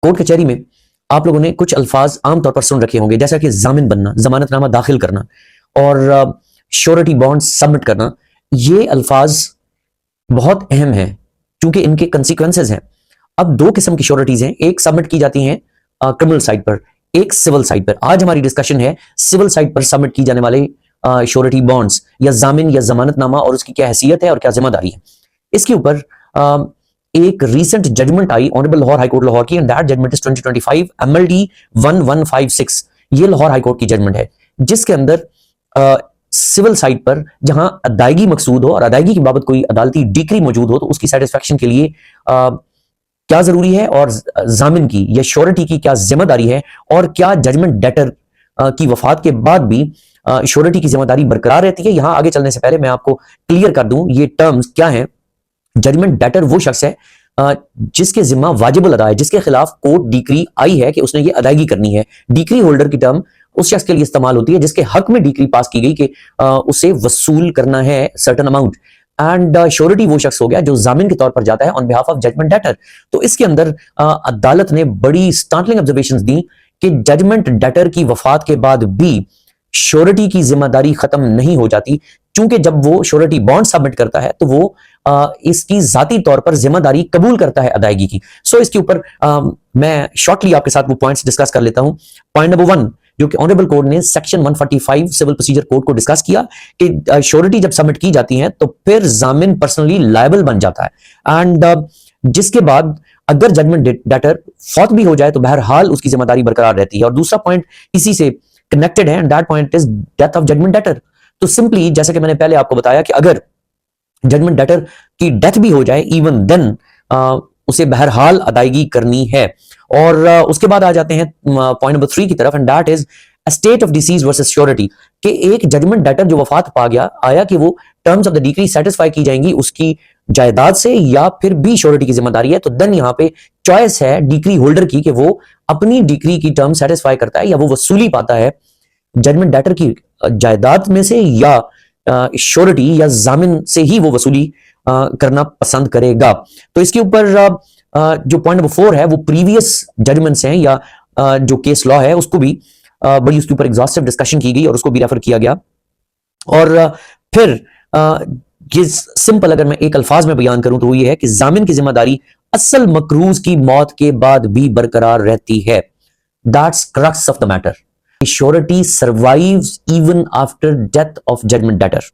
Court कचहरी में आप लोगों ने कुछ अल्फाज आमतौर पर सुन रखे होंगे, जैसा कि जामिन बनना, जमानतनामा दाखिल करना और श्योरिटी बॉन्ड सबमिट करना। ये अल्फाज बहुत अहम हैं क्योंकि इनके कंसिक्वेंसेज हैं। अब दो किस्म की श्योरिटीज हैं, एक सबमिट की जाती हैं क्रिमिनल साइड पर, एक सिविल साइड पर। आज हमारी डिस्कशन है सिविल साइड पर सबमिट की जाने वाले श्योरिटी बॉन्ड्स या जामिन या जमानतनामा, और उसकी क्या हैसियत है और क्या जिम्मेदारी है। इसके ऊपर एक रीसेंट जजमेंट आई honourable Lahore high court Lahore की, and that judgment is 2025 MLD 1156। ये लाहौर हाई कोर्ट की जजमेंट है जिसके अंदर सिविल साइड पर जहां अदायगी मकसूद हो और अदायगी की बाबत कोई अदालती डिक्री मौजूद हो तो उसकी सेटिस्फेक्शन के लिए क्या जरूरी है और जामिन की या श्योरिटी की क्या जिम्मेदारी है, और क्या जजमेंट डेटर की वफात के बाद भी श्योरिटी की जिम्मेदारी बरकरार रहती है। यहां आगे चलने से पहले मैं आपको क्लियर कर दूं ये टर्म्स क्या हैं। जजमेंट डेटर वो शख्स है जिसके जिम्मा वाजिबुल अदा है, जिसके खिलाफ कोर्ट डिक्री आई है कि उसने ये अदायगी करनी है। डिक्री होल्डर की टर्म उस शख्स के लिए इस्तेमाल होती है जिसके हक में डिक्री पास की गई कि उसे वसूल करना है सर्टेन अमाउंट, एंड श्योरिटी वो शख्स हो गया जो जामिन के तौर पर जाता है on behalf of judgment debtor. तो इसके अंदर अदालत ने बड़ी स्टार्टलिंग ऑब्जर्वेशंस दी कि जजमेंट डेटर की वफात के बाद भी श्योरिटी की जिम्मेदारी खत्म नहीं हो जाती, क्योंकि जब वो श्योरिटी बॉन्ड सबमिट करता है तो वो इसकी जाती तौर पर जिम्मेदारी कबूल करता है अदायगी की। सो इसके ऊपर मैं शॉर्टली आपके साथ वो पॉइंट्स डिस्कस कर लेता हूं। पॉइंट नंबर 1 जो कि ऑनरेबल कोर्ट ने सेक्शन 145 सिविल प्रोसीजर कोड को डिस्कस किया कि श्योरिटी जब सबमिट की जाती है तो फिर जामिन पर्सनली लायबल बन जाता है, एंड जिसके बाद अगर जजमेंट डेटर फौत भी हो जाए तो बहरहाल उसकी जिम्मेदारी बरकरार रहती है। और दूसरा पॉइंट इसी से कनेक्टेड है, and that point is death of judgment debtor. तो सिंपली जैसे कि मैंने पहले आपको बताया कि अगर जजमेंट डेटर की डेथ भी हो जाए इवन देन उसे बहरहाल अदायगी करनी है। और उसके बाद आ जाते हैं पॉइंट नंबर 3 की तरफ, and that is state of disease versus surety. कि एक जजमेंट डेटर जो वफात पा गया आया कि वो terms of the decree satisfy की जाएंगी उसकी जायदाद से या फिर भी श्योरिटी की जिम्मेदारी है। तो देन यहां पे चॉइस है डिक्री होल्डर की कि वो अपनी डिक्री की टर्म सेटिस्फाई करता है या वो वसूली पाता है जजमेंट डेटर की जायदाद में से या श्योरिटी या जामिन से ही वो वसूली करना पसंद करेगा। तो इसके ऊपर जो पॉइंट नंबर 4 है वो प्रीवियस जजमेंट्स हैं या जो केस लॉ है उसको भी बड़ी उसके ऊपर एग्जॉस्टिव डिस्कशन की गई और उसको भी रेफर किया गया। और फिर ये सिंपल अगर मैं एक अल्फाज में बयान करूं तो वो ये है कि जामिन की जिम्मेदारी असल मकरूज की मौत के बाद भी बरकरार रहती है। That's crux of the matter. Surety survives even after death of judgment debtor.